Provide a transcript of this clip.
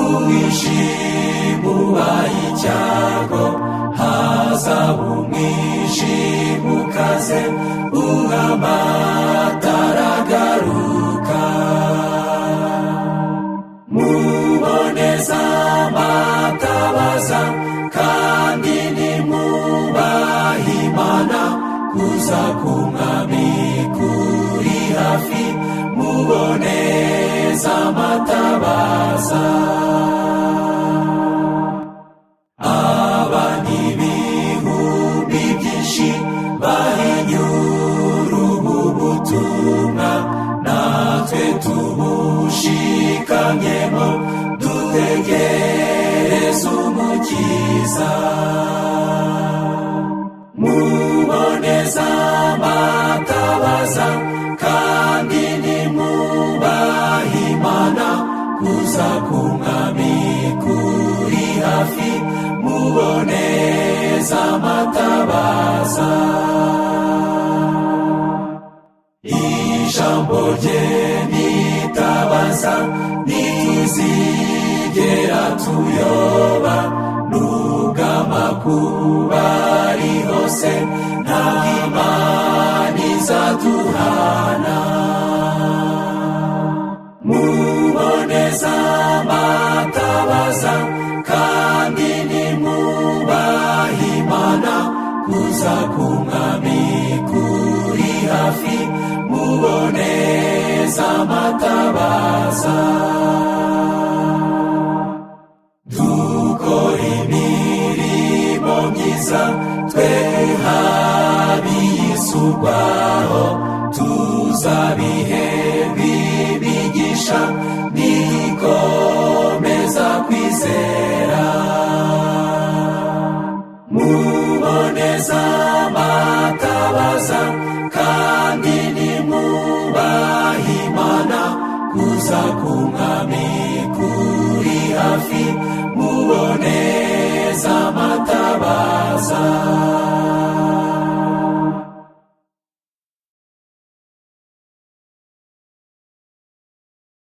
uwishimuba icyago hazaba umwijima ukaze uhamataraagaruka muboneza amatabaza kandi nimwubahe Imana kuza k'umwami kuri hafi muboneza amatabaza abandi ibihumbi byinshi bahinyura ubu butumwa natwe tubushikamyemo dutegereze umukiza muboneza amatabaza kandi nimwubahe Imana kuza k'umwami kuri hafi muboneza amatabaza ijambo rye nitabaza ntituzigera tuyoba nubwo amakuba ari hose nta Imana izaduhana muboneza amatabaza kandi nimwubahe Imana kuza k'umwami kuri hafi muboneza amatabaza dukora imirimo myiza twe habiyisubwaho tuzabiherwa imigisha nikomeza kwizera muboneza amatabaza kandi nimwubahe Imana kuza k'umwami kuri hafi